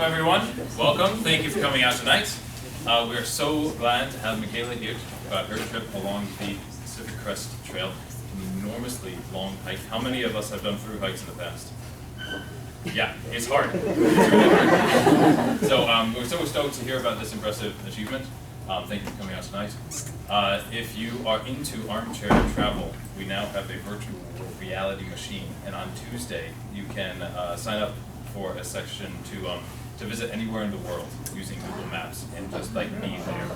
everyone. Welcome. Thank you for coming out tonight. We are so glad to have Mikayla here to talk about her trip along the Pacific Crest Trail. An enormously long hike. How many of us have done through hikes in the past? Yeah, it's hard. It's really hard. So we're so stoked to hear about this impressive achievement. Thank you for coming out tonight. If you are into armchair travel, we now have a virtual reality machine, and on Tuesday you can sign up for a section to visit anywhere in the world using Google Maps and just like be there.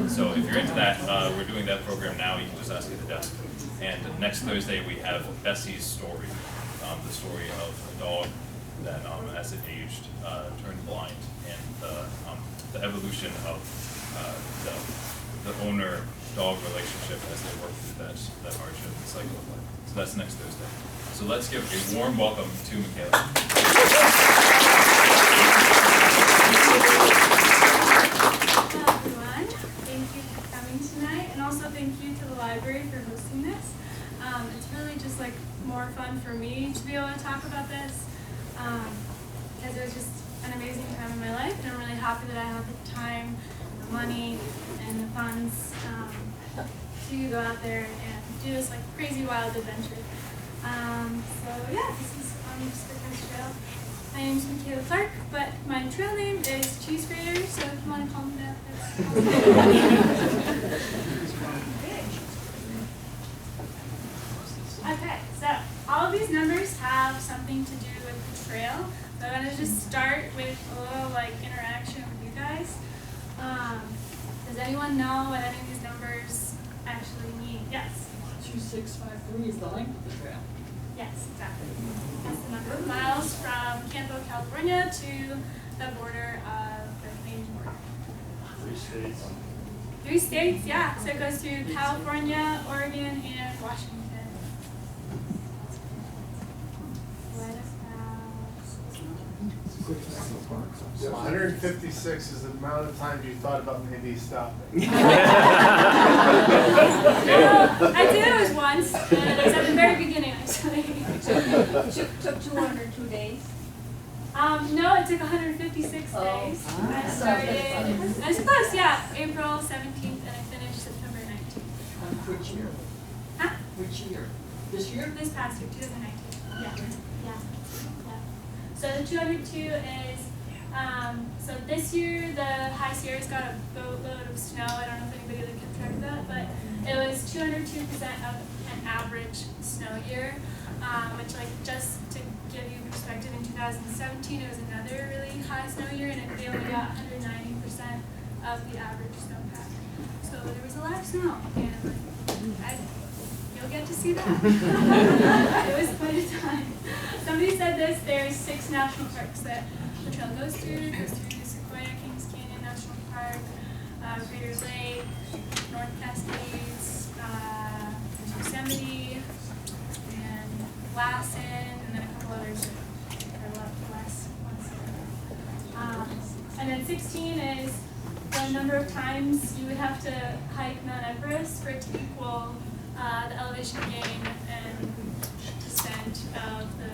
So if you're into that, we're doing that program now. You can just ask at the desk. And next Thursday we have Bessie's story, the story of a dog that, as it aged, turned blind, and the evolution of the owner-dog relationship as they work through that hardship and cycle of life. So that's next Thursday. So let's give a warm welcome to Mikayla. Hello everyone, thank you for coming tonight, and also thank you to the library for hosting this. It's really just like more fun for me to be able to talk about this, because it was just an amazing time in my life, and I'm really happy that I have the time, the money, and the funds to go out there and do this like crazy wild adventure. So yeah, this is on the Pacific Crest Trail. My name is Mikayla Clarke, but my trail name is Cheese Grater, so if you want to call me that, that's Okay, so all of these numbers have something to do with the trail. So I'm going to just start with a little like interaction with you guys. Does anyone know what any of these numbers actually mean? Yes? 2653 is the length of the trail. Yes, exactly. That's the number of miles from Campo, California to the border of the Canadian border. 3 states. 3 states, yeah. So it goes through California, Oregon, and Washington. What So 156 is the amount of time you thought about maybe stopping. I did it was once, and it was at the very beginning, actually. Took 202 days. No, it took 156 days. I started, I was close, yeah, April 17th, and I finished September 19th. Which year? Huh? Which year? This year? This past year, 2019. Yeah. So the 202 is, so this year the High Sierras got a boatload of snow. I don't know if anybody really kept track of that, but it was 202% of an average snow year, which like just to give you perspective, in 2017 it was another really high snow year, and they only got 190% of the average snowpack. So there was a lot of snow, and you'll get to see that. It was quite a time. Somebody said this, there's 6 national parks that the trail goes through. It goes through the Sequoia Kings Canyon National Park, Greater Lake, North Cascades, Yosemite, and Lassen, and then a couple others that are a lot less. And then 16 is the number of times you would have to hike Mount Everest for it to equal the elevation gain and descent of the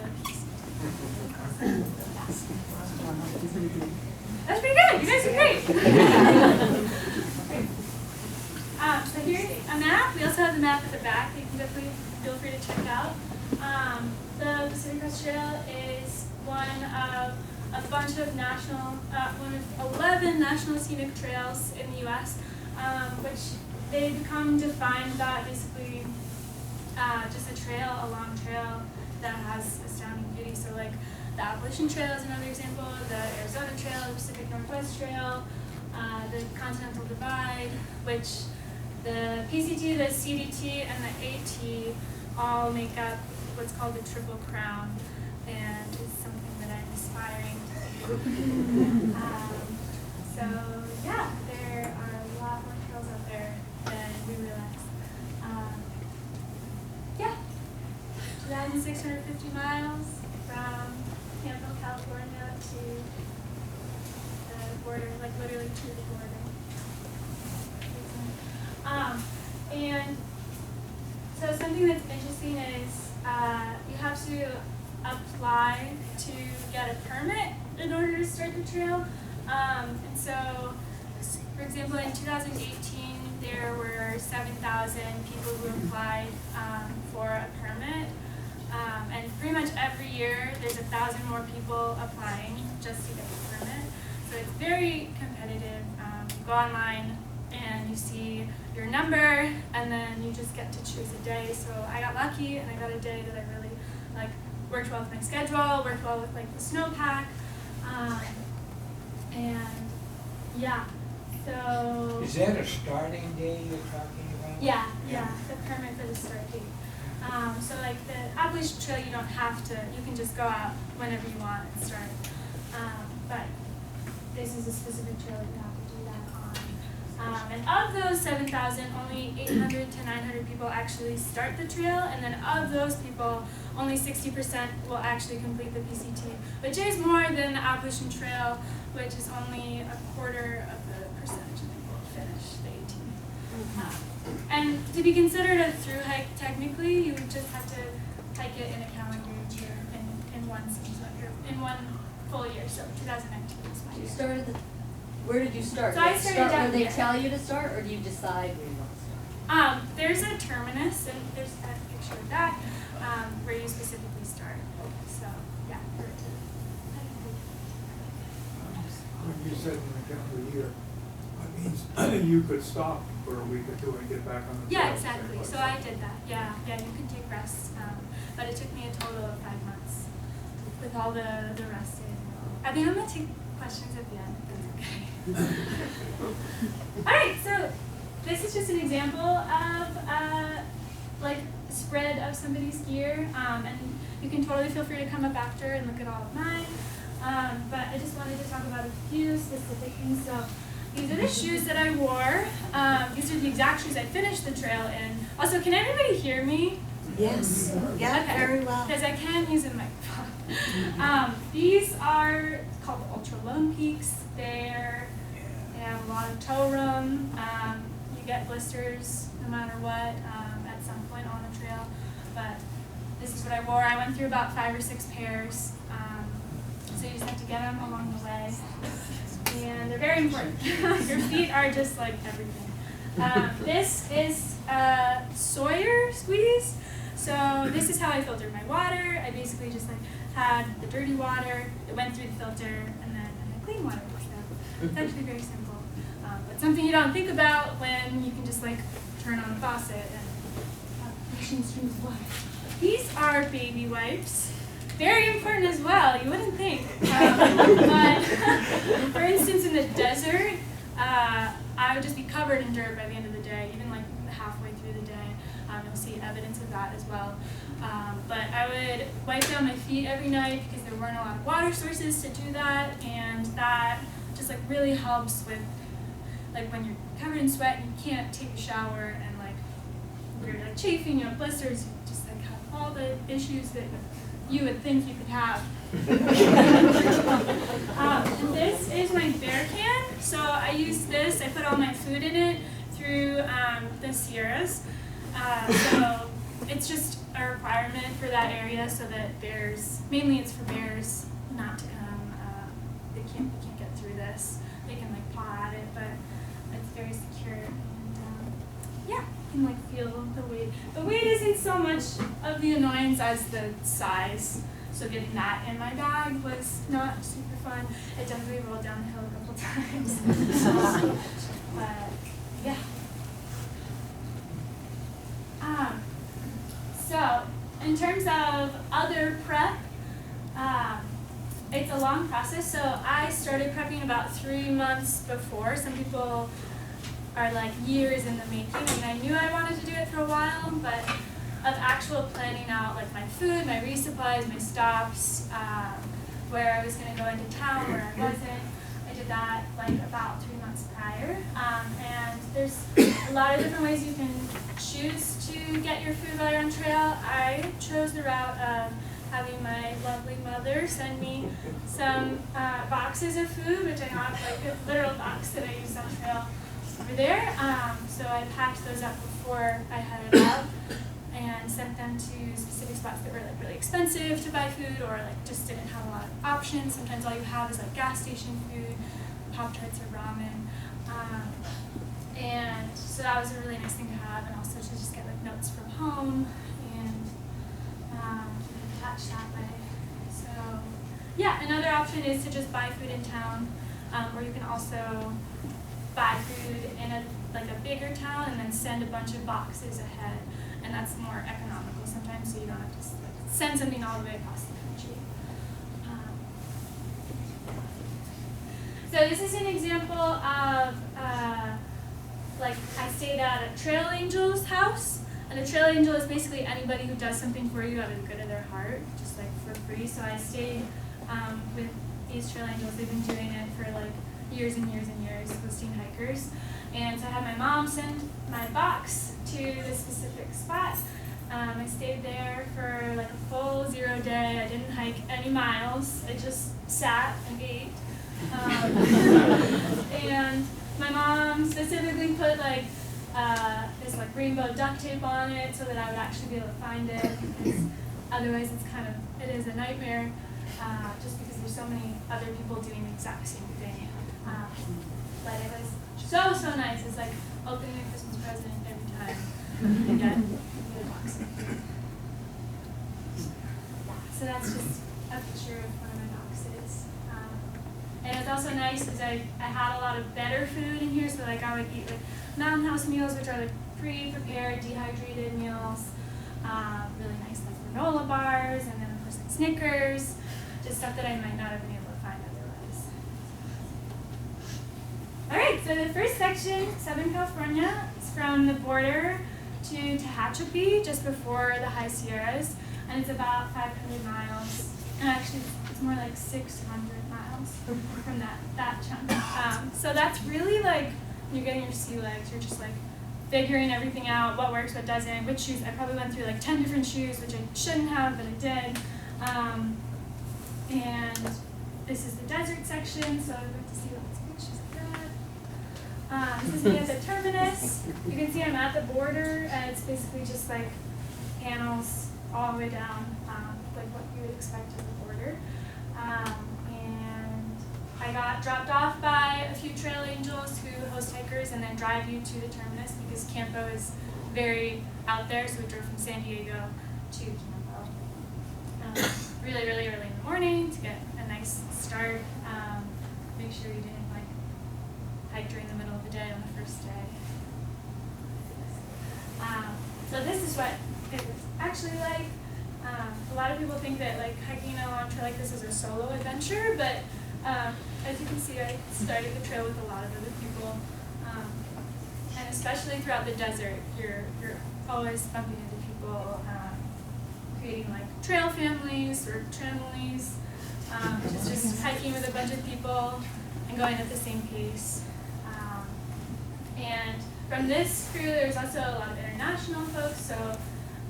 That's pretty good. You guys are great. So here's a map. We also have the map at the back that you can definitely feel free to check out. The Pacific Crest Trail is one of a bunch of one of 11 national scenic trails in the U.S., which they become defined that basically just a trail, a long trail that has astounding beauty. So like the Appalachian Trail is another example, the Arizona Trail, the Pacific Northwest Trail, the Continental Divide, which the PCT, the CDT, and the AT all make up what's called the Triple Crown, and it's something that I'm aspiring to do. So yeah, there are a lot more trails out there than we realize. Yeah, 2,650 miles from Campo, California to the border, like literally to the border. And so something that's interesting is you have to apply to get a permit in order to start the trail. And so, for example, in 2018, there were 7,000 people who applied for a permit. And pretty much every year, there's 1,000 more people applying just to get the permit. So it's very competitive. You go online and you see your number, and then you just get to choose a day. So I got lucky, and I got a day that I really worked well with my schedule, worked well with the snowpack, and yeah. So Is that a starting day you're talking about? yeah, the permit for the start date. So the Appalachian Trail, you don't have to, you can just go out whenever you want and start. But this is a specific trail that you have to do that on. And of those 7,000, only 800 to 900 people actually start the trail, and then of those people, only 60% will actually complete the PCT, which is more than the Appalachian Trail, which is only a quarter of the percentage of people who finish the 18. And to be considered a through hike, technically, you would just have to hike it in a calendar year in one season, or in one full year. So 2019 is my You year. started where did you start? So I started down where they here. tell you to start, or do you decide where you want to start? There's a terminus, and there's a picture of that, where you specifically start. So yeah. When you said in the calendar year, that means you could stop for a week or two and get back on the trail. Yeah, exactly. So I did that. Yeah, you can take rests, but it took me a total of 5 months with all the resting. I think I'm gonna take questions at the end. If that's okay. All right, so this is just an example of spread of somebody's gear, and you can totally feel free to come up after and look at all of mine. But I just wanted to talk about a few specific things. So these are the shoes that I wore. These are the exact shoes I finished the trail in. Also, can everybody hear me? Yes, yeah, Okay. very well. Because I can't use a microphone. These are called the Ultra Lone Peaks. They have a lot of toe room. You get blisters no matter what at some point on the trail. But this is what I wore. I went through about 5 or 6 pairs. So you just have to get them along the way. And they're very important. Your feet are just like everything. This is Sawyer squeeze. So this is how I filtered my water. I basically just had the dirty water, it went through the filter, and then I had clean water. So it's actually very simple. But something you don't think about when you can just turn on the faucet and have rushing streams of water. These are baby wipes. Very important as well, you wouldn't think. But for instance, in the desert, I would just be covered in dirt by the end of the day, even halfway through the day. You'll see evidence of that as well. But I would wipe down my feet every night because there weren't a lot of water sources to do that, and that just really helps with when you're covered in sweat and you can't take a shower and you're chafing, you have blisters, you just have all the issues that you would think you could have. And this is my bear can. So I use this, I put all my food in it through the Sierras. So it's just a requirement for that area so that bears, mainly it's for bears not to come, they can't get through this. They can paw at it, but it's very secure. And yeah, you can feel the weight. The weight isn't so much of the annoyance as the size. So getting that in my bag was not super fun. It definitely rolled down the hill a couple times. But yeah. So in terms of other prep, it's a long process. So I started prepping about 3 months before. Some people are years in the making. I mean, I knew I wanted to do it for a while, but of actual planning out my food, my resupplies, my stops, where I was going to go into town, where I wasn't. I did that about 3 months prior. And there's a lot of different ways you can choose to get your food while you're on trail. I chose the route of having my lovely mother send me some boxes of food, which I have a literal box that I use on trail over there. So I packed those up before I headed out. and sent them to specific spots that were like really expensive to buy food or like just didn't have a lot of options. Sometimes all you have is like gas station food, Pop-Tarts or ramen. And so that was a really nice thing to have, and also to just get like notes from home and attach that way. So yeah, another option is to just buy food in town, or you can also buy food in a bigger town and then send a bunch of boxes ahead, and that's more economical sometimes, so you don't have to send something all the way across the country. So this is an example of I stayed at a trail angel's house, and a trail angel is basically anybody who does something for you out of the good of their heart, just like for free. So I stayed with these trail angels. They've been doing it for like years and years and years, hosting hikers. And so I had my mom send my box to this specific spot. I stayed there for like a full 0 day. I didn't hike any miles. I just sat and ate. And my mom specifically put this rainbow duct tape on it so that I would actually be able to find it, because otherwise it is a nightmare, just because there's so many other people doing the exact same thing. But it was so nice. It's like opening a Christmas present every time you get a box. So that's just a picture of one of my boxes. And it's also nice because I had a lot of better food in here, so I would eat Mountain House meals, which are pre-prepared, dehydrated meals, really nice granola bars, and then of course Snickers, just stuff that I might not have been able to find otherwise. All right, so the first section, Southern California, is from the border to Tehachapi, just before the High Sierras, and it's about 500 miles. And actually, it's more like 600 miles from that chunk. So that's really you're getting your sea legs. You're just figuring everything out, what works, what doesn't, which shoes. I probably went through 10 different shoes, which I shouldn't have, but I did. And this is the desert section, so I'd like to see what this pictures like that. This is me at the terminus. You can see I'm at the border, and it's basically just panels all the way down, like what you would expect at the border. And I got dropped off by a few trail angels who host hikers and then drive you to the terminus, because Campo is very out there, so we drove from San Diego to Campo. Really, really early in the morning to get a nice start. Make sure you didn't hike during the middle of the day on the first day. So this is what it was actually like. A lot of people think that hiking a long trail like this is a solo adventure, but as you can see, I started the trail with a lot of other people, and especially throughout the desert, you're always bumping into people, creating trail families or families, which is just hiking with a bunch of people and going at the same pace. And from this crew, there's also a lot of international folks. So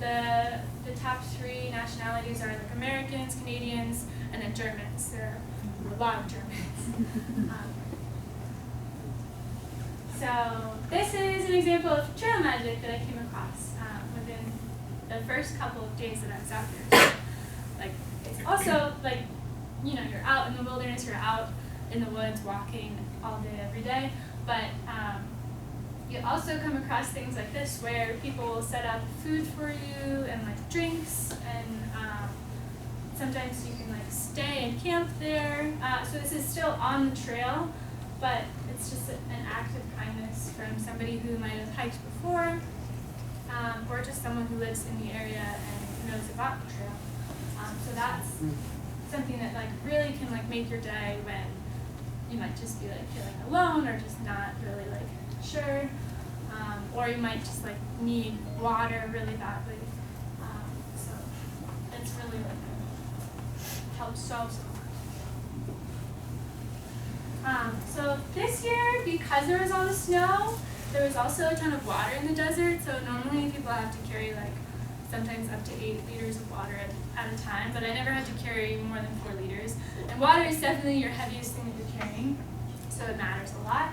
the top 3 nationalities are Americans, Canadians, and then Germans. There are a lot of Germans. So this is an example of trail magic that I came across within the first couple of days that I was out there. So, it's also you're out in the wilderness, you're out in the woods walking all day, every day, but you also come across things like this where people will set up food for you and drinks, and sometimes you can stay and camp there. So this is still on the trail, but it's just an act of kindness from somebody who might have hiked before, or just someone who lives in the area and knows about the trail. So that's something that really can make your day when you might just be feeling alone or just not really sure, or you might just need water really badly. So it's really helps solve some. So this year, because there was all the snow, there was also a ton of water in the desert. So normally people have to carry sometimes up to 8 liters of water at a time, but I never had to carry more than 4 liters. And water is definitely your heaviest thing that you're carrying, so it matters a lot.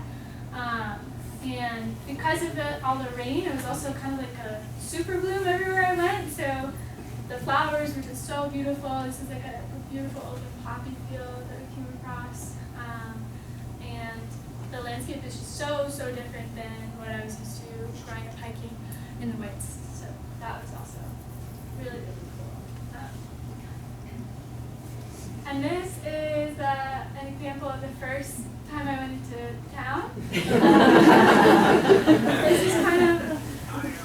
And because of all the rain, it was also kind of like a super bloom everywhere I went. So the flowers were just so beautiful. This is like a beautiful open poppy field that we came across. And the landscape is just so different than what I was used to growing up hiking in the woods. So that was also really cool. And this is an example of the first time I went into town. This is kind of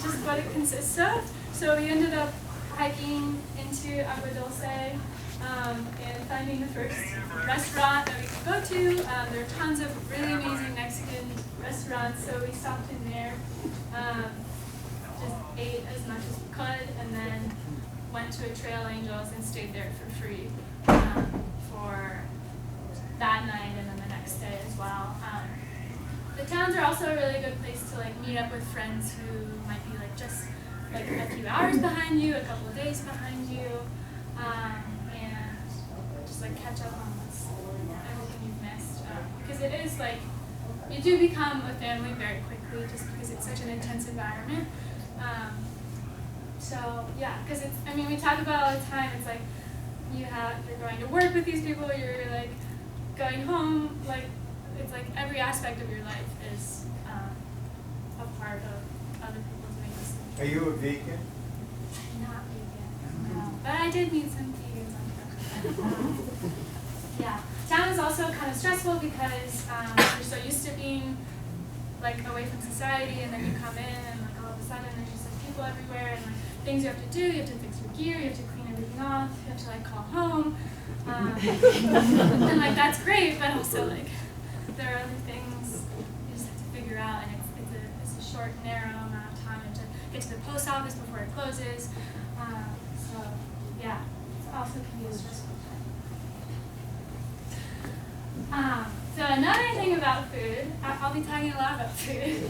just what it consists of. So we ended up hiking into Agua Dulce and finding the first restaurant that we could go to. There are tons of really amazing Mexican restaurants, so we stopped in there, just ate as much as we could, and then went to a Trail Angels and stayed there for free for that night and then the next day as well. The towns are also a really good place to like meet up with friends who might be like just like a few hours behind you, a couple of days behind you, and just like catch up on everything you've missed. Because it is like, you do become a family very quickly just because it's such an intense environment. So yeah, because it's, I mean, we talk about all the time, it's like you're going to work with these people, you're like going home, like it's like every aspect of your life is a part of other people's ways. Are you a vegan? I'm not vegan, no. But I did meet some vegans on here. Yeah, town is also kind of stressful because you're so used to being like away from society, and then you come in and like all of a sudden there's just like people everywhere and like things you have to do. You have to fix your gear, you have to clean everything off, you have to like call home, and like that's great, but also like there are other things you just have to figure out, and it's a short, narrow amount of time. You have to get to the post office before it closes. So yeah, it also can be a stressful time. So another thing about food, I'll be talking a lot about food.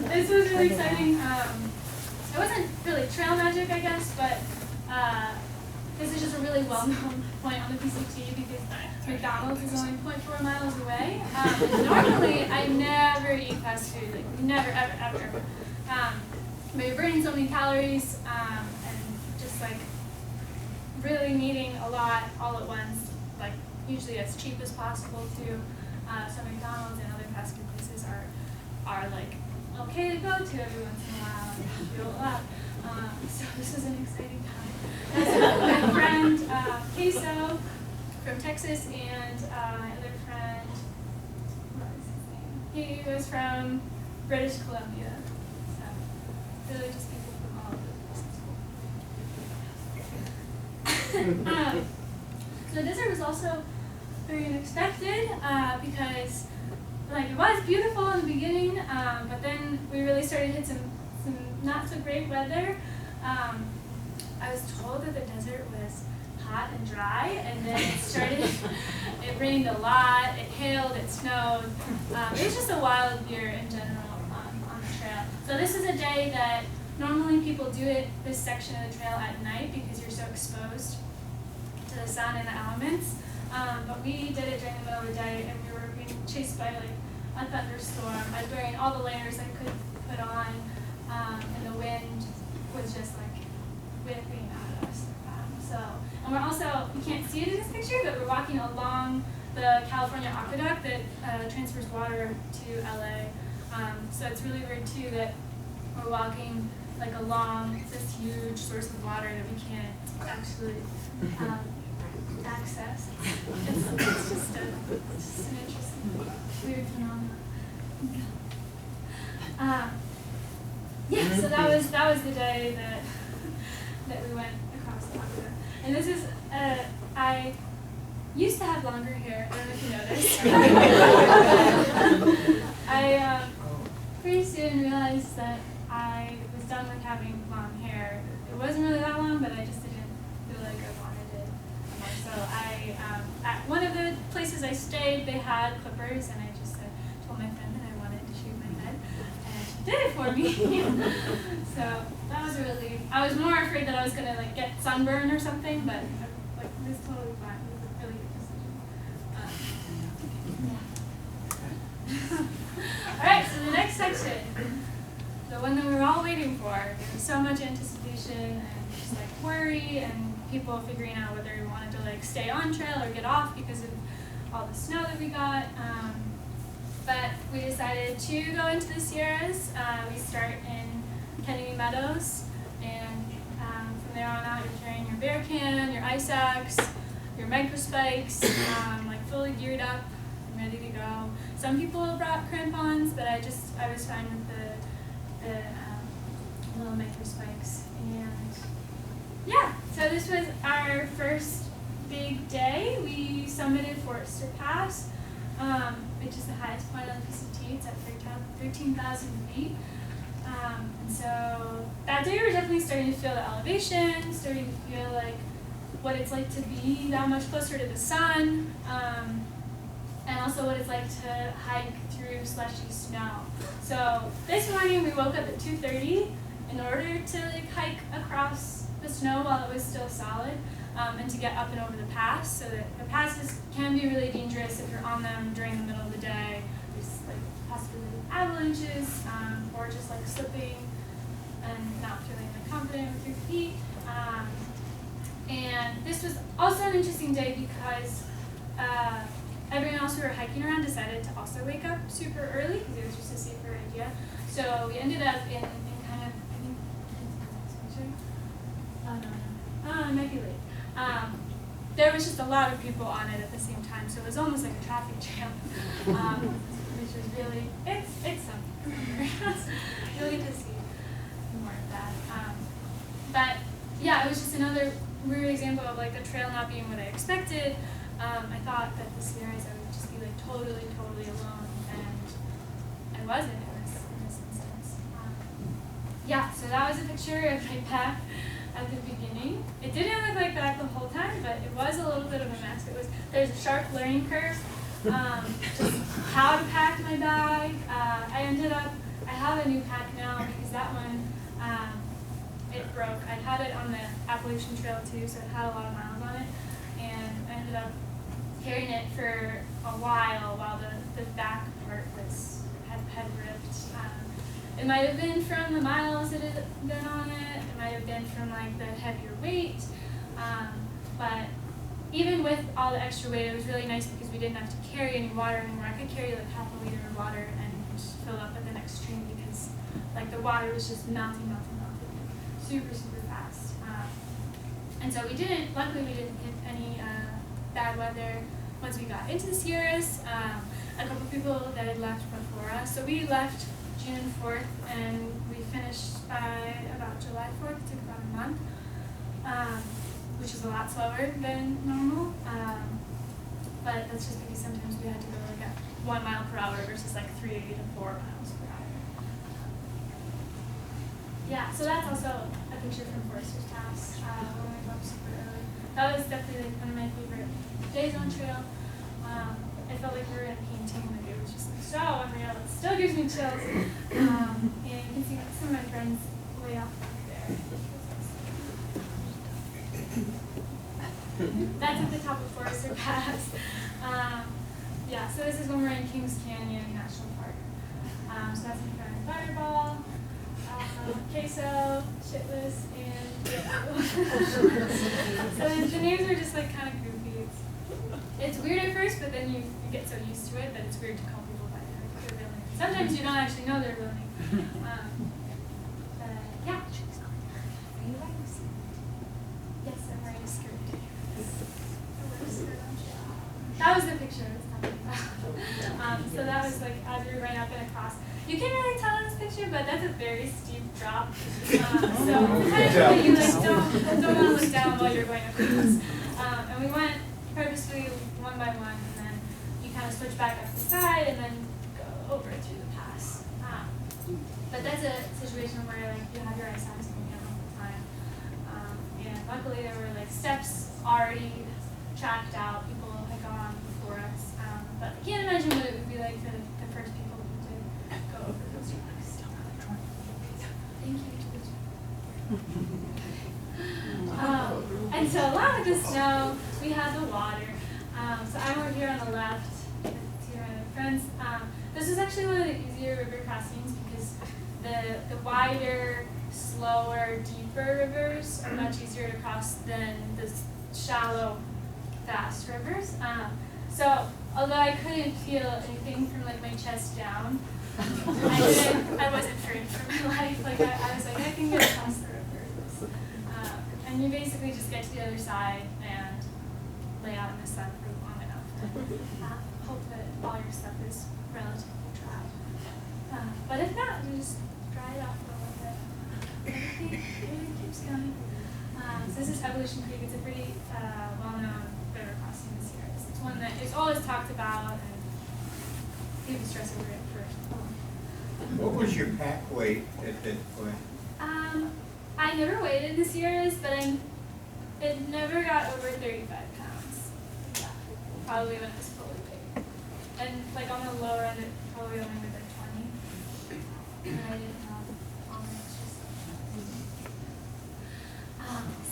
This was really exciting. It wasn't really trail magic, I guess, but this is just a really well-known point on the PCT because McDonald's is only 0.4 miles away. Normally, I never eat fast food, like never, ever. But you're burning so many calories and just like really needing a lot all at once, like usually as cheap as possible too. So McDonald's and other fast food places are like okay to go to every once in a while and fuel up. So this was an exciting time. My friend Queso from Texas and my other friend, what was his name? He was from British Columbia. So really just people from all over the place. So the desert was also very unexpected because like it was beautiful in the beginning, but then we really started to hit some not so great weather. I was told that the desert was hot and dry, and then it rained a lot, it hailed, it snowed. It was just a wild year in general on the trail. So this is a day that normally people do this section of the trail at night because you're so exposed to the sun and the elements. But we did it during the middle of the day, and we were being chased by like a thunderstorm. I was wearing all the layers I could put on, and the wind was just like whipping at us. And we're also, you can't see it in this picture, but we're walking along the California aqueduct that transfers water to LA. So it's really weird too that we're walking like along this huge source of water that we can't actually access. It's just an interesting, weird phenomenon. Yeah, so that was the day that we went across the aqueduct. And this is, I used to have longer hair, I don't know if you noticed. I pretty soon realized that I was done with having long hair. It wasn't really that long, but I just didn't feel like I wanted it anymore. So at one of the places I stayed, they had clippers, and I just told my friend that I wanted to shave my head, and she did it for me. So that was a relief. I was more afraid that I was gonna like get sunburn or something, but like it was totally fine. It was a really good decision. Alright, so the next section, the one that we were all waiting for. There was so much anticipation and just like worry and people figuring out whether we wanted to like stay on trail or get off because of all the snow that we got. But we decided to go into the Sierras. We start in Kennedy Meadows, and from there on out you're carrying your bear can, your ice axe, your microspikes, like fully geared up and ready to go. Some people brought crampons, but I was fine with the little microspikes. And yeah, so this was our first big day. We summited Forester Pass, which is the highest point on the PCT. It's at 13,000 feet. And so that day we were definitely starting to feel the elevation, starting to feel like what it's like to be that much closer to the sun, and also what it's like to hike through slushy snow. So this morning we woke up at 2:30 in order to like hike across the snow while it was still solid, and to get up and over the pass. So that the passes can be really dangerous if you're on them during the middle of the day. There's like possibility of avalanches, or just like slipping and not feeling like confident with your feet. And this was also an interesting day because everyone else who were hiking around decided to also wake up super early because it was just a safer idea. So we ended up in kind of, it might be late. There was just a lot of people on it at the same time, so it was almost like a traffic jam, which was really, it's something. You'll get to see more of that. But yeah, it was just another weird example of like the trail not being what I expected. I thought that the Sierras I would just be like totally alone, and I wasn't in this instance. Yeah, so that was a picture of my pack at the beginning. It didn't look like that the whole time, but it was a little bit of a mess. There's a sharp learning curve, just how to pack my bag. I have a new pack now because that one, it broke. I'd had it on the Appalachian Trail too, so it had a lot of miles on it, and I ended up carrying it for a while the back part had ripped. It might have been from the miles that had been on it. It might have been from like the heavier weight. But even with all the extra weight, it was really nice because we didn't have to carry any water anymore. I could carry like half a liter of water and fill up at the next stream because like the water was just melting super fast. And so luckily we didn't hit any bad weather once we got into the Sierras. A couple people that had left before us. So we left June 4th and we finished by about July 4th. It took about a month, which is a lot slower than normal. But that's just because sometimes we had to go like at 1 mile per hour versus like 3 to 4 miles per hour. Yeah, so that's also a picture from Forester's Pass when we woke up super early. That was definitely like one of my favorite days on trail. I felt like we were in a painting, like it was just like so unreal. It still gives me chills. And you can see some of my friends way off back there. That's at the top of Forester Pass. Yeah, so this is when we're in Kings Canyon National Park. So that's in front of Fireball, Queso, Shitless, and so the names are just like kind of goofy. It's weird at first, but then you get so used to it that it's weird to call people by their real name. Sometimes you don't actually know their real name. Yeah. Are you wearing a skirt? Yes, I'm wearing a skirt. That was the picture I was talking about. So that was like as we were going up and across. You can't really tell in this picture, but that's a very steep drop. So sometimes you like don't want to look down while you're going across. And we went purposely one by one, and then you kind of switch back up the side and then go over through the pass. But that's a situation where like you have your ice axe going down all the time. And luckily there were like steps already tracked out. People had gone before us. But I can't imagine what it would be like for the first people who did go over those tracks. Thank you. And so along with the snow, we have the water. So I'm over here on the left, here are my friends. this is actually one of the easier river crossings because the wider, slower, deeper rivers are much easier to cross than the shallow, fast rivers. So although I couldn't feel anything from like my chest down, I wasn't afraid for my life. Like I was like, I can get across the river. And you basically just get to the other side and lay out in the sun for long enough to hope that all your stuff is relatively dry. But if not, you just dry it off for a little bit. Everything keeps going. So this is Evolution Creek. It's a pretty well-known river crossing this year. It's one that is always talked about, and people stress over it for a long time. What was your pack weight at that point? I never weighed it this year's, but it never got over 35 pounds. Yeah, probably when it was fully weighed. And like on the lower end, it probably only weighed like 20. And I didn't have all my extra stuff.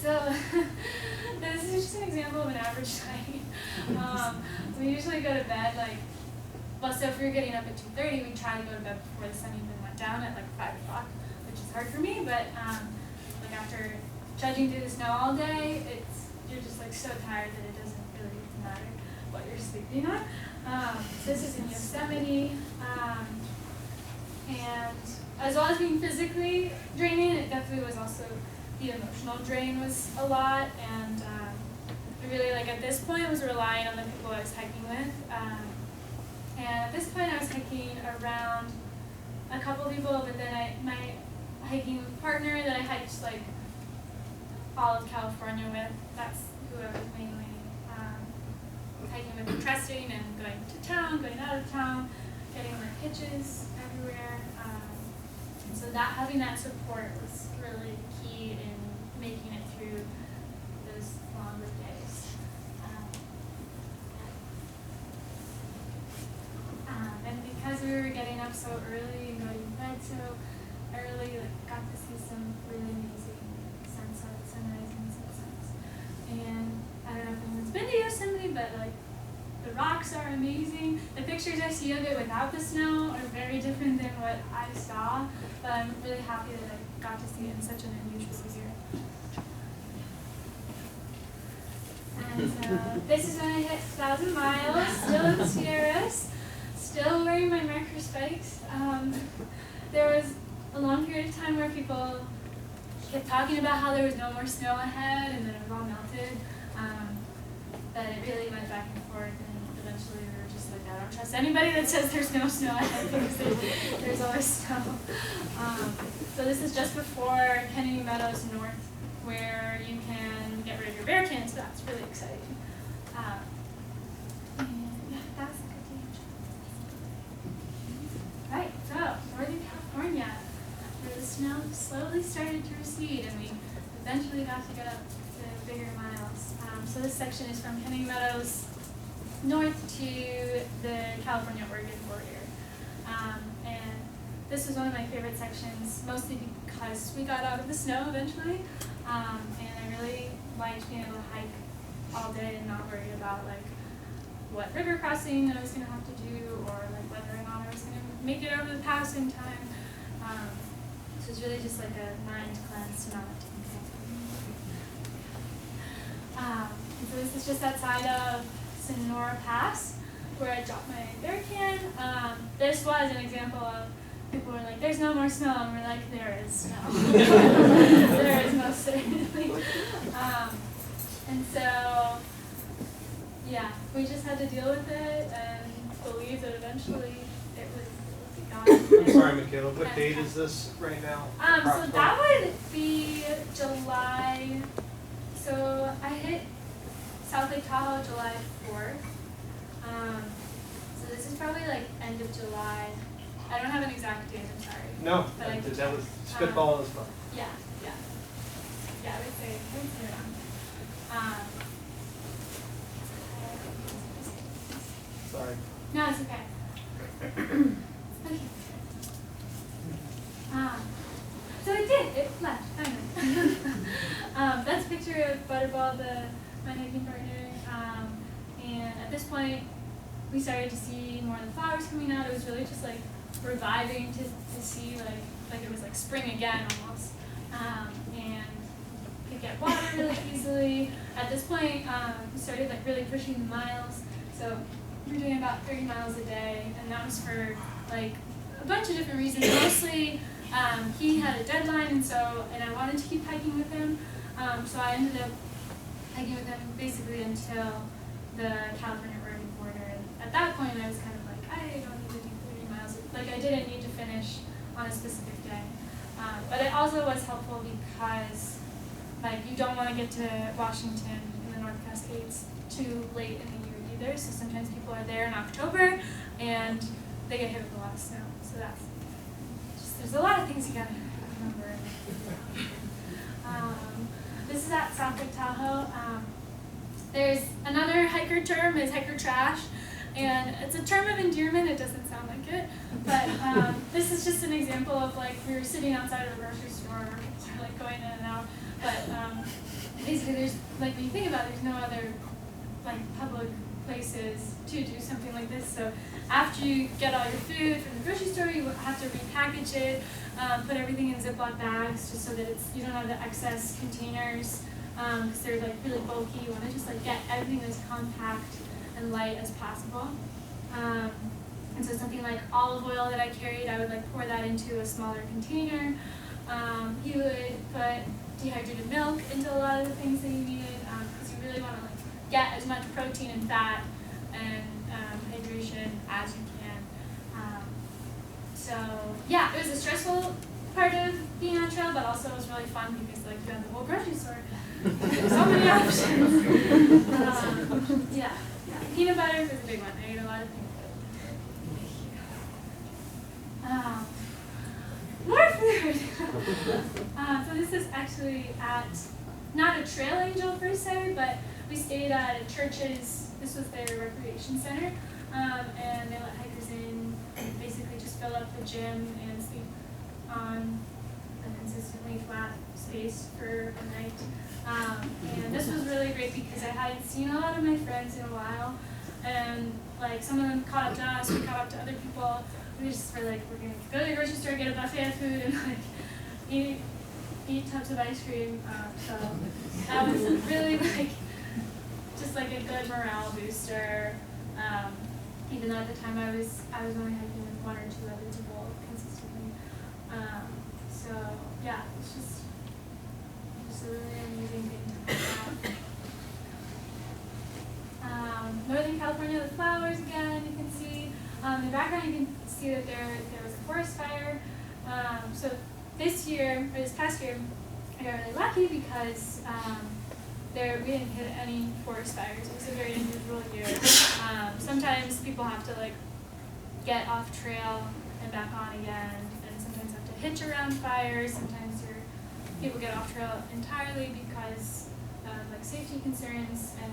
So this is just an example of an average night. We usually go to bed so if we were getting up at 2:30, we try to go to bed before the sun even went down at like 5 o'clock, which is hard for me, but like after trudging through the snow all day, you're just like so tired that it doesn't really matter what you're sleeping on. So this is in Yosemite, and as well as being physically draining, it definitely was also the emotional drain was a lot, and I really at this point was relying on the people I was hiking with. And at this point I was hiking around a couple people, but then my hiking partner that I hiked all of California with, that's who I was mainly hiking with and trusting and going to town, going out of town, getting my hitches everywhere. And so having that support was really key in making it through those longer days. And because we were getting up so early and going to bed so early, got to see some really amazing sunsets, sunrise and sunsets. And I don't know if anyone's been to Yosemite, but the rocks are amazing. The pictures I see of it without the snow are very different than what I saw, but I'm really happy that I got to see it in such an unusual year. And so this is when I hit 1,000 miles, still in the Sierras, still wearing my marker spikes. There was a long period of time where people kept talking about how there was no more snow ahead and that it was all melted. But it really went back and forth, and eventually we were just like, I don't trust anybody that says there's no snow ahead because there's always snow. So this is just before Kennedy Meadows North, where you can get rid of your bear can, so that's really exciting. And yeah, that's a good day. Right, so Northern California, where the snow slowly started to recede, and we eventually got to get up to bigger miles. So this section is from Kennedy Meadows north to the California-Oregon border. And this was one of my favorite sections, mostly because we got out of the snow eventually. And I really liked being able to hike all day and not worry about what river crossing I was going to have to do, or whether or not I was going to make it over the pass in time. So it's really just a mind cleanse to not have to think about it. So this is just outside of Sonora Pass, where I dropped my bear can. This was an example of people were like, there's no more snow, and we're like, there is snow. There is most certainly. And so, yeah, we just had to deal with it and believe that eventually it would be gone. I'm sorry, Mikayla, what date is this right now? So that would be July. So I hit South Lake Tahoe July 4th. So this is probably end of July. I don't have an exact date, I'm sorry. No, But I could that check. was spitball as well. Yeah. Yeah, I would say around. Sorry. No, it's okay. Okay. So it did. It left. Finally. That's a picture of Butterball, my hiking partner. And at this point, we started to see more of the flowers coming out. It was really just like reviving to see like it was like spring again almost. And could get water really easily. At this point, we started like really pushing the miles. So we were doing about 30 miles a day, and that was for like a bunch of different reasons. Mostly, he had a deadline, and I wanted to keep hiking with him. So I ended up hiking with him basically until the California-Oregon border. And at that point, I was kind of like, I don't need to do 30 miles. Like I didn't need to finish on a specific day. But it also was helpful because like you don't want to get to Washington in the North Cascades too late in the year either. So sometimes people are there in October and they get hit with a lot of snow. So that's just, there's a lot of things you gotta remember. This is at South Lake Tahoe. There's another hiker term is hiker trash. And it's a term of endearment, it doesn't sound like it, but this is just an example of like we were sitting outside of a grocery store, or like going in and out, but basically there's, like when you think about it, there's no other like public places to do something like this. So after you get all your food from the grocery store, you have to repackage it, put everything in Ziploc bags just so that you don't have the excess containers, because they're like really bulky. You want to just like get everything as compact and light as possible. And so something like olive oil that I carried, I would like pour that into a smaller container. He would put dehydrated milk into a lot of the things that you needed, because you really want to like get as much protein and fat and hydration as you can. So yeah, it was a stressful part of being on trail, but also it was really fun because like you had the whole grocery store. So many options. Yeah. Peanut butter was a big one. I ate a lot of peanut butter. More food! So this is actually at, not a trail angel per se, but we stayed at a church's, this was their recreation center, and they let hikers in and basically just fill up the gym and sleep on a consistently flat space for a night. And this was really great because I hadn't seen a lot of my friends in a while, and like some of them caught up to us, we caught up to other people. We just were like, we're gonna go to the grocery store, get a buffet of food, and like eat tubs of ice cream. So that was really like just like a good morale booster. Even though at the time I was only hiking with one or two other people consistently. So yeah, it's just a really amazing thing. Northern California, the flowers again, you can see. In the background you can see that there was a forest fire. So this past year, I got really lucky because we didn't hit any forest fires. It was a very unusual year. Sometimes people have to like get off trail and back on again, and sometimes have to hitch around fires. Sometimes people get off trail entirely because of like safety concerns. And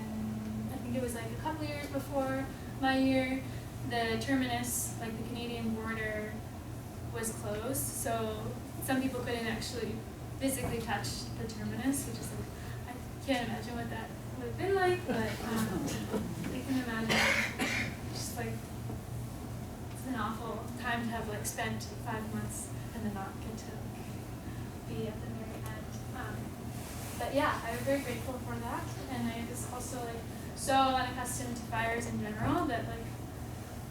I think it was like a couple years before my year, the terminus, like the Canadian border, was closed. So some people couldn't actually physically touch the terminus, which is like, I can't imagine what that would have been like, but I can imagine just like it's an awful time to have like spent 5 months and then not get to be at the very end. But yeah, I was very grateful for that, and I was also like so unaccustomed to fires in general that like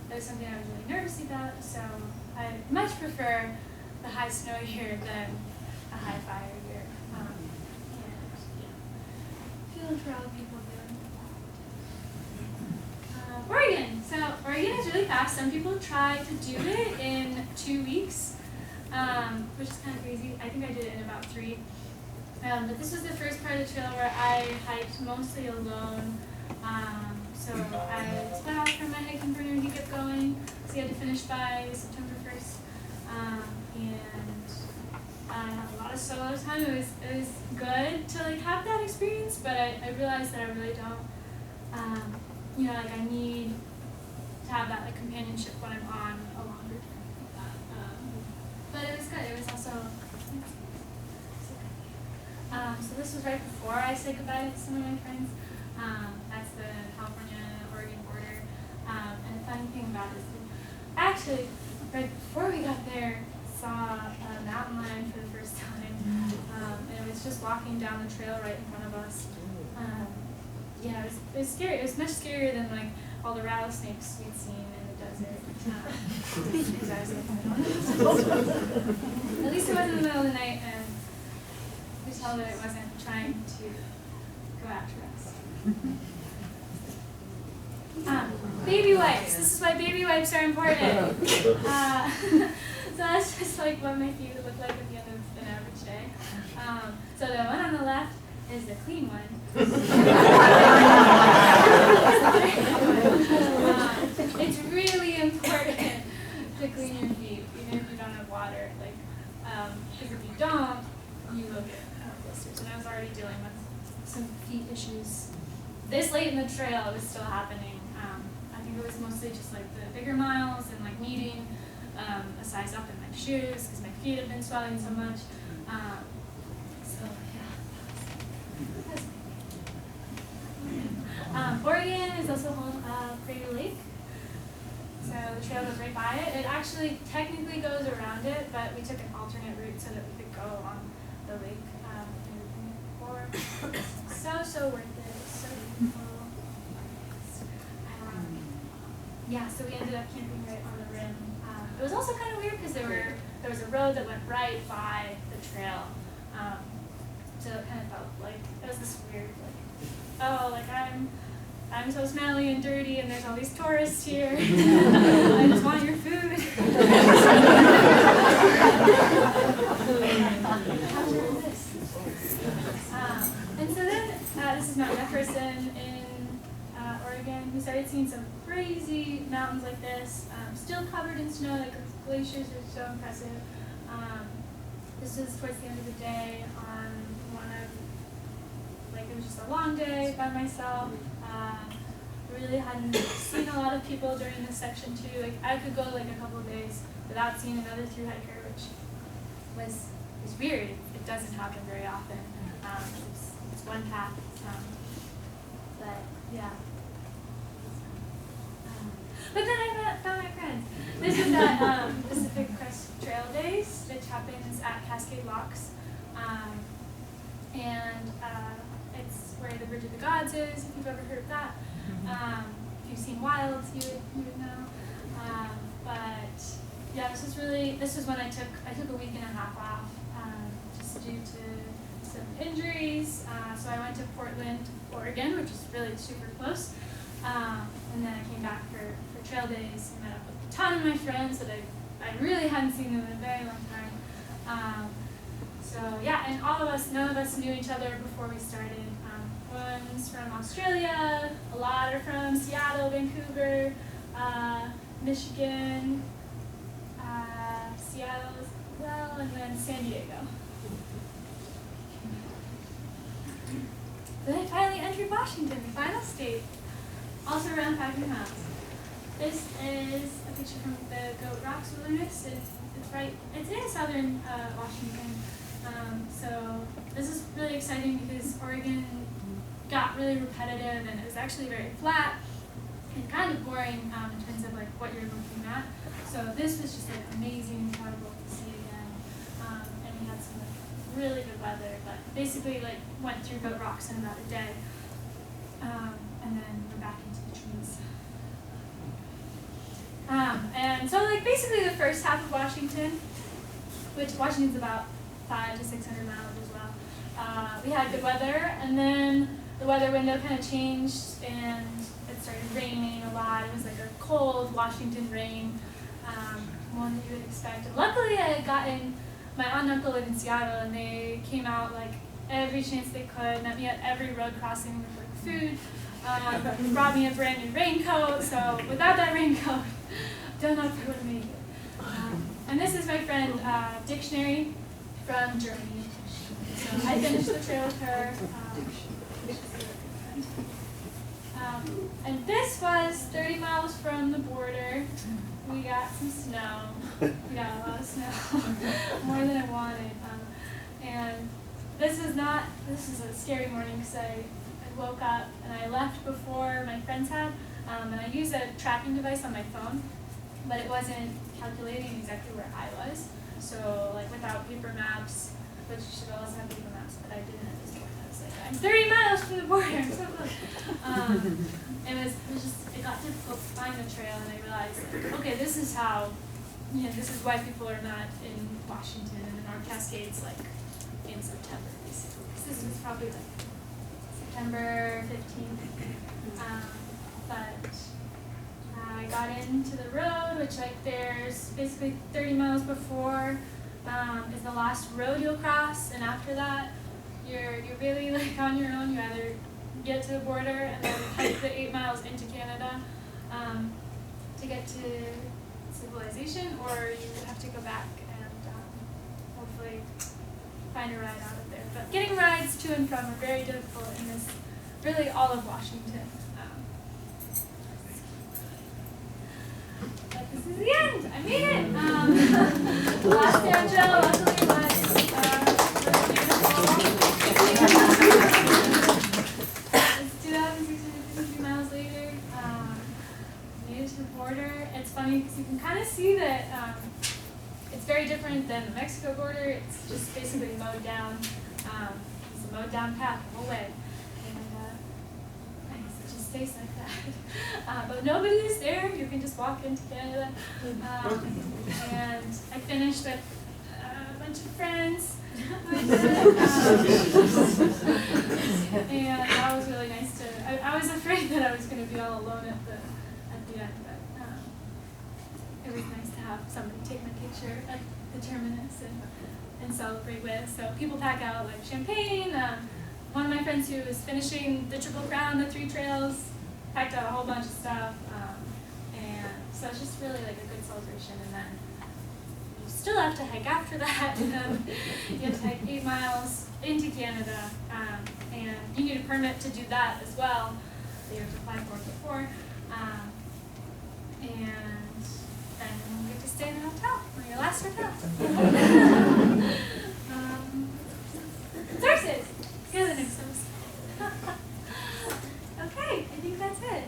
that was something I was really nervous about. So I much prefer the high snow year than a high fire year. And yeah, feeling for all the people doing. Oregon. So Oregon is really fast. Some people try to do it in 2 weeks, which is kind of crazy. I think I did it in about 3. But this was the first part of the trail where I hiked mostly alone. So I split off from my hiking partner. He kept going because he had to finish by September 1st. And I had a lot of solo time. It was good to like have that experience, but I realized that I really don't. Like I need to have that like companionship when I'm on a longer trip like that. But it was good. It was also. So this was right before I said goodbye to some of my friends. That's the California-Oregon border. And the funny thing about it is, actually, right before we got there, saw a mountain lion for the first time. And it was just walking down the trail right in front of us. Yeah, it was scary. It was much scarier than like all the rattlesnakes we'd seen in the desert. Because I was like, at least it wasn't in the middle of the night, and we could tell that it wasn't trying to go after us. Baby wipes. This is why baby wipes are important. So that's just like what my feet would look like at the end of an average day. So the one on the left is the clean one. It's really important to clean your feet, even if you don't have water. Like, because if you don't, you will get blisters. And I was already dealing with some feet issues. This late in the trail, it was still happening. I think it was mostly just like the bigger miles and like needing a size up in my shoes because my feet have been swelling so much. So yeah. Oregon is also home of Crater Lake. So the trail goes right by it. It actually technically goes around it, but we took an alternate route so that we could go along the lake. So worth it. So beautiful. Yeah, so we ended up camping right on the rim. It was also kind of weird because there was a road that went right by the trail. So it kind of felt like it was this weird, like, oh, like I'm so smelly and dirty, and there's all these tourists here. I just want your food. And so then, this is Mount Jefferson in Oregon. We started seeing some crazy mountains like this, still covered in snow. Like glaciers are so impressive. This was towards the end of the day on one of, like, it was just a long day by myself. Really hadn't seen a lot of people during this section too. Like I could go like a couple of days without seeing another thru hiker, which was weird. It doesn't happen very often. It's one path, but yeah. But then I found my friends. This is at Pacific Crest Trail Days, which happens at Cascade Locks, and it's where the Bridge of the Gods is. If you've ever heard of that. If you've seen Wilds, you would know. But yeah, this was when I took a week and a half off, just due to some injuries. So I went to Portland, Oregon, which is really super close. And then I came back for trail days and met up with a ton of my friends that I really hadn't seen in a very long time. So yeah, and none of us knew each other before we started. One's from Australia, a lot are from Seattle, Vancouver, Michigan, Seattle as well, and then San Diego. Then I finally entered Washington, the final state, also around 500 miles. This is a picture from the Goat Rocks Wilderness. It's in southern Washington. So this is really exciting because Oregon got really repetitive, and it was actually very flat and kind of boring in terms of like what you're looking at. So this was just like amazing, incredible to see again. And we had some like really good weather, but basically like went through Goat Rocks in about a day, and then we're back into the trees. And so like basically the first half of Washington, which Washington's about 500 to 600 miles as well. We had good weather, and then the weather window kind of changed, and it started raining a lot. It was like a cold Washington rain, one that you would expect. And luckily, I had gotten, my aunt and uncle live in Seattle, and they came out like every chance they could, met me at every road crossing with like food, brought me a brand new raincoat. So without that raincoat, don't know if I would have made it. And this is my friend Dictionary from Germany. So I finished the trail with her. And this was 30 miles from the border. We got some snow. We got a lot of snow, more than I wanted. And this is a scary morning because I woke up and I left before my friends had. And I used a tracking device on my phone, but it wasn't calculating exactly where I was. So like without paper maps, which you should always have paper maps, but I didn't at this point. I was like, I'm 30 miles from the border, I'm so close. It got difficult to find the trail, and I realized, okay, this is how, this is why people are not in Washington and in our Cascades like in September, basically. This was probably like September 15th. But I got into the road, which like there's basically 30 miles before is the last road you'll cross, and after that you're really like on your own. You either get to the border and then hike the 8 miles into Canada to get to civilization, or you have to go back and hopefully find a ride out of there. But getting rides to and from are very difficult in this, really all of Washington. But this is the end. I made it. The last banjo luckily was it's 2,653 miles later. Made it to the border. It's funny because you can kind of see that it's very different than the Mexico border. It's just basically mowed down. It's a mowed down path the whole way. It just stays like that. But nobody is there. You can just walk into Canada. And I finished with a bunch of friends. And that was really nice to. I was afraid that I was going to be all alone at the end, but it was nice to have somebody take my picture at the terminus and celebrate with. So people pack out like champagne. One of my friends who was finishing the Triple Crown, the 3 trails, packed out a whole bunch of stuff. And so it's just really like a good celebration. And then you still have to hike after that. You have to hike 8 miles into Canada. And you need a permit to do that as well. So you have to apply for it before. And then you get to stay in a hotel, or your last hotel. Sources! Go to the next one. Okay, I think that's it.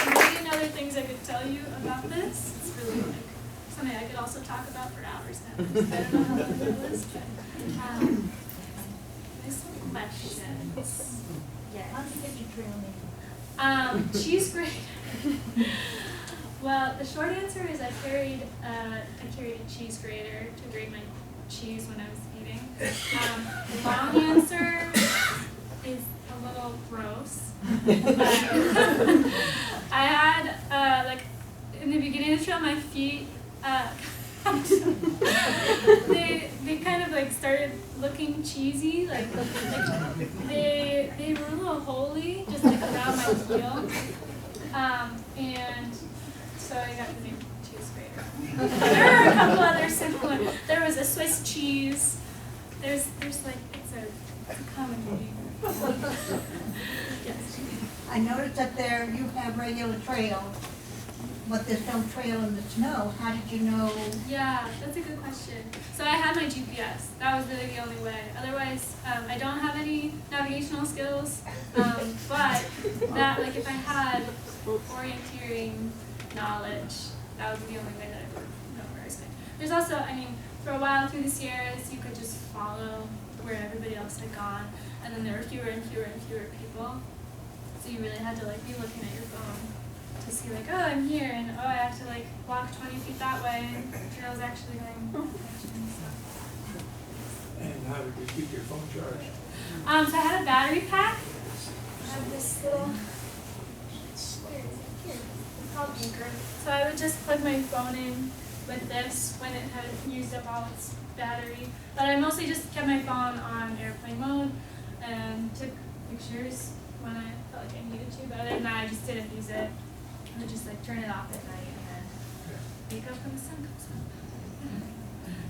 There's a million other things I could tell you about this. It's really like something I could also talk about for hours now. I don't know how long it is, but there's some questions. Yes. How did you get your trail name? Cheese grater. Well, the short answer is I carried a cheese grater to grate my cheese when I was eating. The long answer is a little gross. I had like in the beginning of the trail, my feet they kind of like started looking cheesy, like they were a little holy, just like around my heel, and so I got the name cheese grater. There are a couple other similar. There was a Swiss cheese. There's like it's a common name. Yes. I noticed that there you have regular trail, but there's no trail in the snow. How did you know? Yeah, that's a good question. So I had my GPS. That was really the only way. Otherwise, I don't have any navigational skills. But that, like, if I had orienteering knowledge, that would be the only way that I would know where I was going. There's also, I mean, for a while through the Sierras, you could just follow where everybody else had gone, and then there were fewer and fewer and fewer people. So you really had to like be looking at your phone to see like, oh, I'm here, and oh, I have to like walk 20 feet that way, and the trail's actually going that direction and stuff. And how did you keep your phone charged? So I had a battery pack. I have this little. It's called Anchor. So I would just plug my phone in with this when it had used up all its battery. But I mostly just kept my phone on airplane mode and took pictures when I felt like I needed to. But other than that, I just didn't use it. I would just like turn it off at night and then wake up when the sun comes up.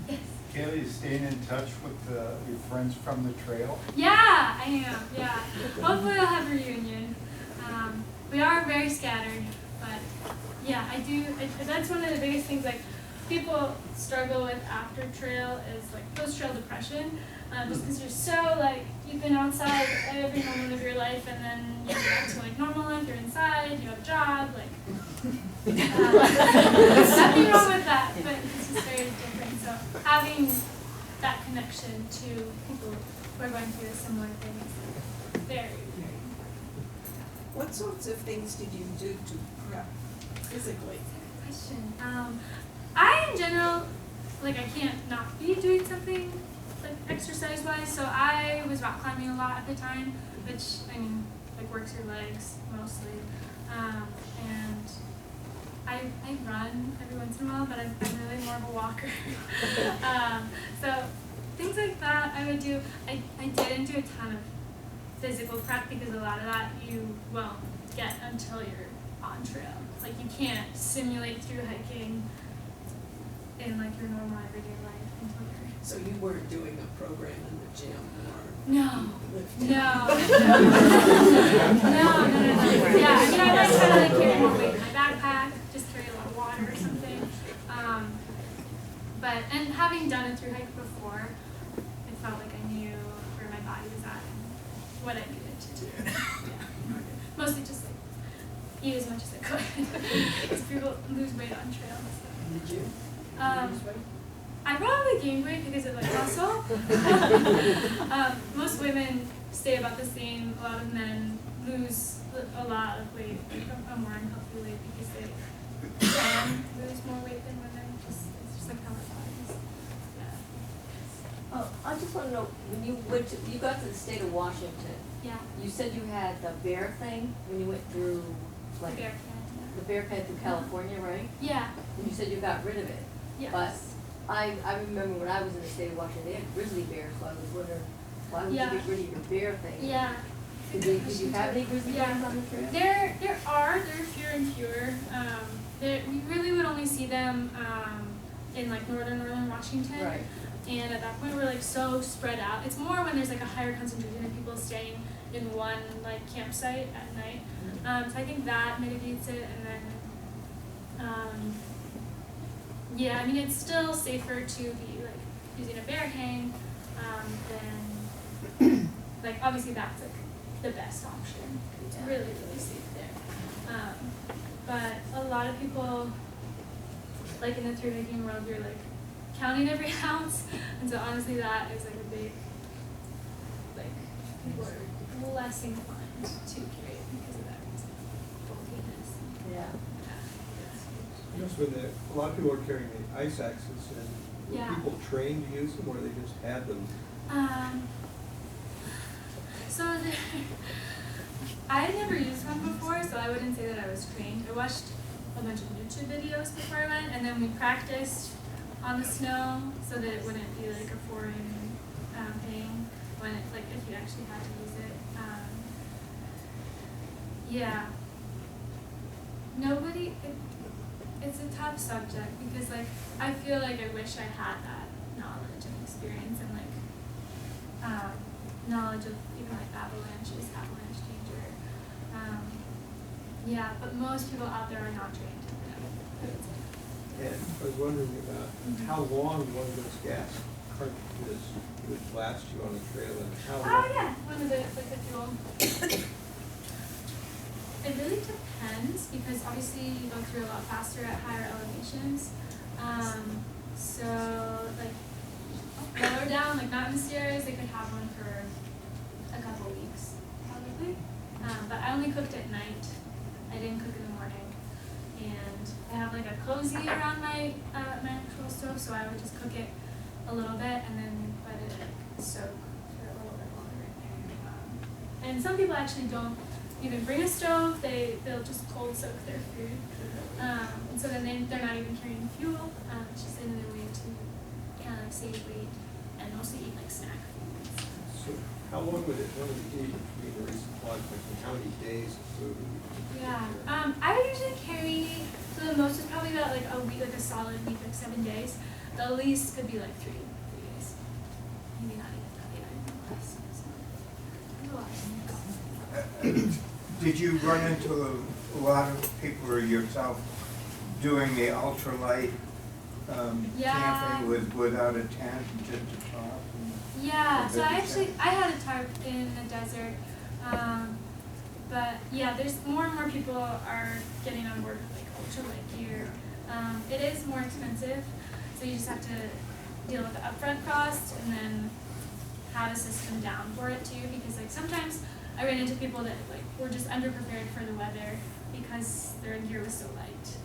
Yes. Kaylee, you staying in touch with your friends from the trail? Yeah, I am. Yeah. Hopefully I'll have a reunion. We are very scattered, but yeah, I do. That's one of the biggest things. Like, people struggle with after trail is like post-trail depression, just because you're so like, you've been outside every moment of your life, and then you get back to like normal life, you're inside, you have a job, like, there's nothing wrong with that, but it's just very different. So having that connection to people who are going through a similar thing is very, very important. What sorts of things did you do to prep physically? Good question. I in general, like I can't not be doing something like exercise-wise, so I was rock climbing a lot at the time, which I mean like works your legs mostly, and I run every once in a while, but I'm really more of a walker. So things like that I would do. I didn't do a ton of physical prep because a lot of that you won't get until you're on trail. Like you can't simulate through hiking in like your normal everyday life until you're. So you weren't doing a program in the gym or No. lifting? No. Yeah, I mean I might try to like carry more weight in my backpack, just carry a lot of water or something. But and having done it through hike before, I felt like I knew where my body was at and what I needed to do. Yeah. Mostly just like eat as much as I could. Because people lose weight on trail. So. Did you? lose weight? I probably gained weight because of like muscle. Most women stay about the same. A lot of men lose a lot of weight, a more unhealthy weight because they can lose more weight than women. It's just like how our bodies. Yeah. Oh, I just want to know, when you went to, you got to the state of Washington, Yeah. you said you had the bear thing when you went through, like, Bear the bear pen through California, right? Yeah. And you said you got rid of it. Yes. But I remember when I was in the state of Washington, they had grizzly bears, so I was wondering, why would Yeah. you get rid of your bear thing? Yeah. Did you have any grizzly Yeah. bears on the trail? They're fewer and fewer. We really would only see them in like northern Washington. Right. And at that point we're like so spread out. It's more when there's like a higher concentration of people staying in one like campsite at night. So I think that mitigates it, and then yeah, I mean it's still safer to be like using a bear hang than like obviously that's like the best option. It's really, really safe there. But a lot of people, like in the thru hiking world, you're like counting every ounce, and so honestly that is like a big, like people are less inclined to carry it because of that reason. Bulkiness. Yeah. Yes, when a lot of people are carrying the ice axes, and were Yeah. people trained to use them, or they just had them? So I had never used one before, so I wouldn't say that I was trained. I watched a bunch of YouTube videos before I went, and then we practiced on the snow so that it wouldn't be like a foreign thing when it, like if you actually had to use it. Yeah. It's a tough subject because like I feel like I wish I had that knowledge and experience and like knowledge of even like avalanche danger. Yeah, but most people out there are not trained. And I was wondering about how long one of those gas cartridges would last you on the trail, and how long? Oh yeah, one of the like the fuel. It really depends because obviously you go through a lot faster at higher elevations. So like lower down, like not in the Sierras, they could have one for a couple weeks probably. But I only cooked at night. I didn't cook in the morning. And I have like a cozy around my my actual stove, so I would just cook it a little bit and then let it like soak for a little bit longer in there. And some people actually don't even bring a stove; they'll just cold soak their food. And so then they're not even carrying fuel. It's just another way to kind of save weight and mostly eat like snack foods. So how long would it be between the resupply point, and how many days of food would you Yeah, carry? I would usually carry, so the most is probably about like a week, like a solid week, like 7 days. The least could be like 3 days. Maybe not even that, even less. So, there's a lot. Did you run into a lot of people or yourself doing the ultralight Yeah. camping without a tent and just a top? Yeah, so I Vegetation. had a tarp in the desert, but yeah, there's more and more people are getting on board with like ultralight gear. It is more expensive, so you just have to deal with the upfront cost and then have a system down for it too, because like sometimes I ran into people that like were just underprepared for the weather because their gear was so light.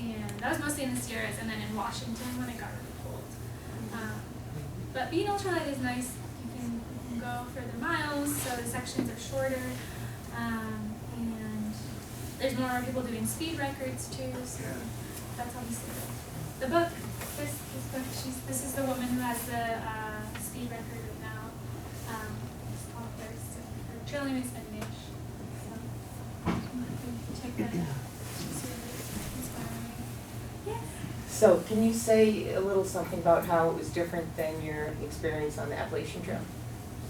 And that was mostly in the Sierras and then in Washington when it got really cold. But being ultralight is nice. You can go further miles, so the sections are shorter. And there's more people doing speed records too, so that's obviously the book. This book, this is the woman who has the speed record right now. It's called her trailing is Spanish. So check that out. It's really inspiring. Yeah. So can you say a little something about how it was different than your experience on the Appalachian Trail?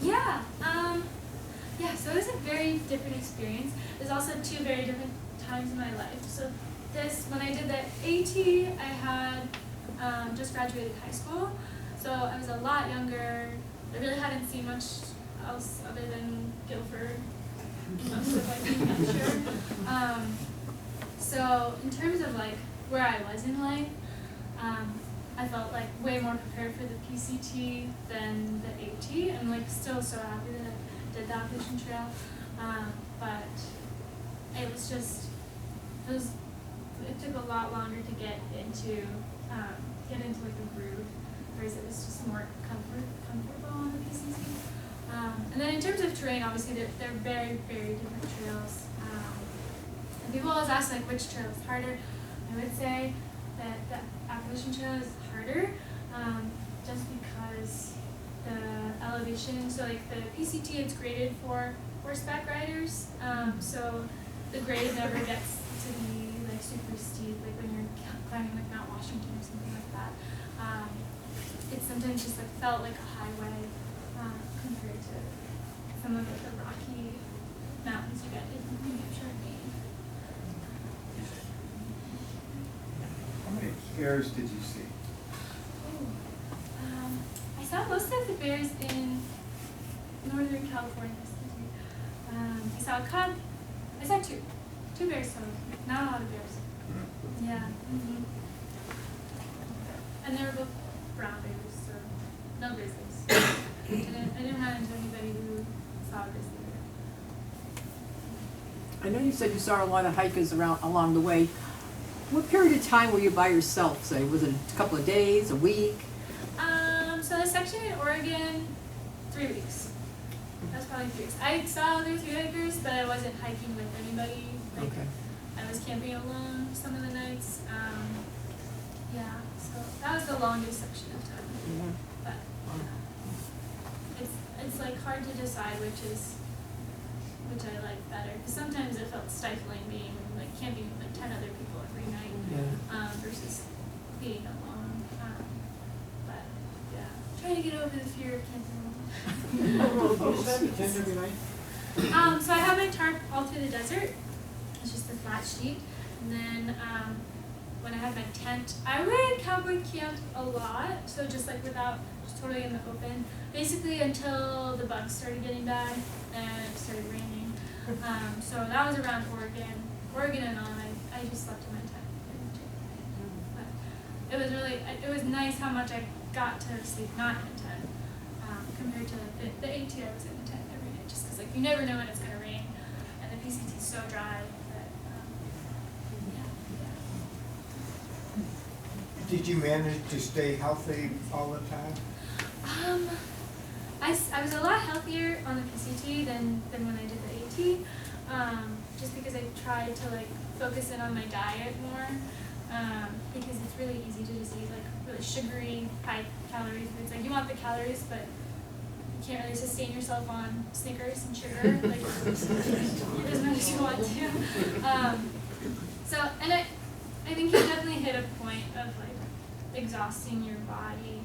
Yeah. Yeah, so it was a very different experience. There's also two very different times in my life. So when I did the AT, I had just graduated high school. So I was a lot younger. I really hadn't seen much else other than Gilford. Most of like New Hampshire. So in terms of like where I was in life, I felt like way more prepared for the PCT than the AT. I'm like still so happy that I did the Appalachian Trail, but it was just it took a lot longer to get into like a groove, whereas it was just more comfortable on the PCT. And then in terms of terrain, obviously they're very, very different trails. And people always ask like which trail is harder. I would say that the Appalachian Trail is harder, just because the elevation, so like the PCT, it's graded for horseback riders, so the grade never gets to be like super steep, like when you're climbing like Mount Washington or something like that. It sometimes just like felt like a highway compared to some of like, the rocky mountains you get in New Hampshire and Maine. How many bears did you see? I saw most of the bears in Northern California. I saw a cub. I saw two bears total. Not a lot of bears. Yeah. Mm-hmm. And they were both brown bears, so no grizzlies. I didn't run into anybody who saw a grizzly bear. I know you said you saw a lot of hikers along the way. What period of time were you by yourself, say? Was it a couple of days, a week? So the section in Oregon, 3 weeks. That's probably 3 weeks. I saw other 3 hikers, but I wasn't hiking with anybody. Like, Okay. I was camping alone some of the nights. Yeah, so that was the longest section of time. Yeah. But it's like hard to decide which I like better. Because sometimes it felt stifling being like camping with like 10 other people every night, versus being alone. But yeah, trying to get over the fear of camping alone. So I have my tarp all through the desert. It's just a flat sheet. And then when I had my tent, I would cowboy camp a lot. So just like just totally in the open. Basically until the bugs started getting bad and it started raining. So that was around Oregon and on. I just slept in my tent. But it was nice how much I got to sleep not in a tent, compared to the AT. I was in a tent every night just because like you never know when it's gonna rain, and the PCT is so dry that Did you manage to stay healthy all the time? I was a lot healthier on the PCT than when I did the AT, just because I tried to like focus in on my diet more, because it's really easy to just eat like really sugary, high calorie foods. Like you want the calories, but you can't really sustain yourself on Snickers and sugar. Like eat as much as you want to. So I think you definitely hit a point of like exhausting your body,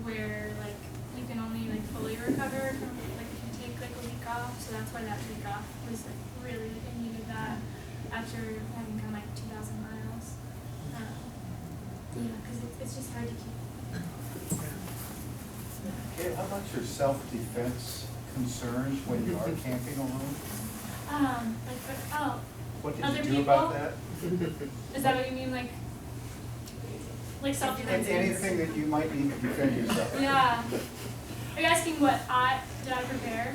where like you can only like fully recover from like if you take like a week off. So that's why that week off was like really like I needed that after having come like 2,000 miles. it's just hard to keep. Okay, how about your self-defense concerns when you are camping alone? What other did you do about people? that? Is that what you mean, like self-defense? Anything that you might need to defend yourself. Yeah. Are you asking what did I prepare?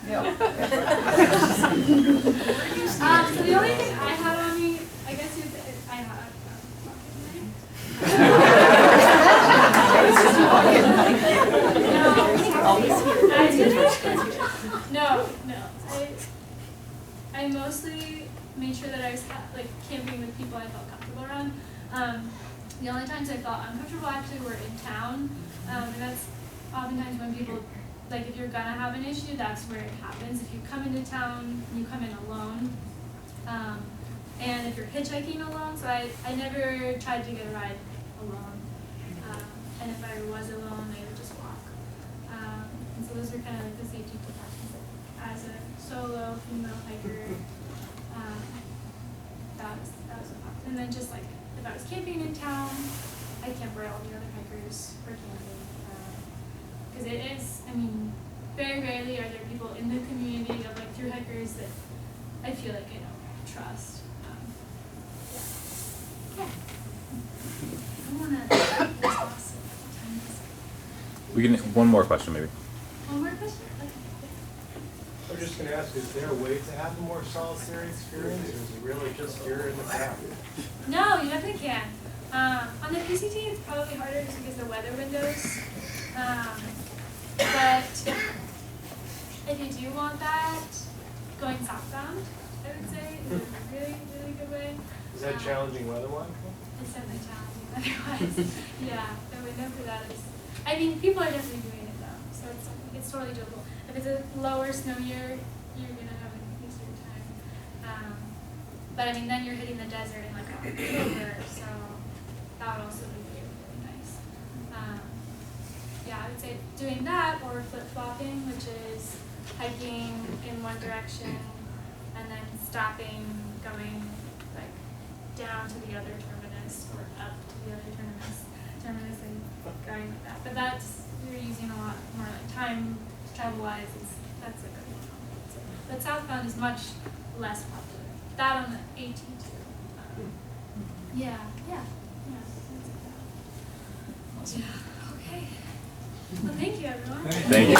Yeah. So the only thing I had on me, I guess I had. No. I mostly made sure that I was like camping with people I felt comfortable around. The only times I felt uncomfortable actually were in town, and that's oftentimes when people, like if you're gonna have an issue, that's where it happens. If you come into town, you come in alone, and if you're hitchhiking alone, so I never tried to get a ride alone, and if I was alone, I would just walk. And so those were kind of like the safety precautions. As a solo female hiker, that was a lot. And then just like if I was camping in town, I camp where all the other hikers were camping. Because it is, I mean, very rarely are there people in the community of like thru hikers that I feel like I don't trust. Yeah. I wanna We can, one more question maybe. One more question? I'm just gonna ask, is there a way to have a more solitary experience, or is it really just you're in the pack? No, you definitely can. On the PCT, it's probably harder just because of the weather windows. But if you do want that, going southbound, I would say, is a really, really good way. Is that challenging weather-wise? It's definitely challenging otherwise. Yeah, the window for that is, I mean, people are definitely doing it though, so it's totally doable. If it's a lower snow year, you're gonna have an easier time. But I mean, then you're hitting the desert in like October, so that would also be really, really nice. Yeah, I would say doing that or flip-flopping, which is hiking in one direction and then stopping, going like down to the other terminus or up to the other terminus and going like that. But that's, you're using a lot more like time travel-wise, that's a good one. But southbound is much less popular. That on the AT too. Yeah. Yeah, okay. Well, thank you, everyone. Thank you.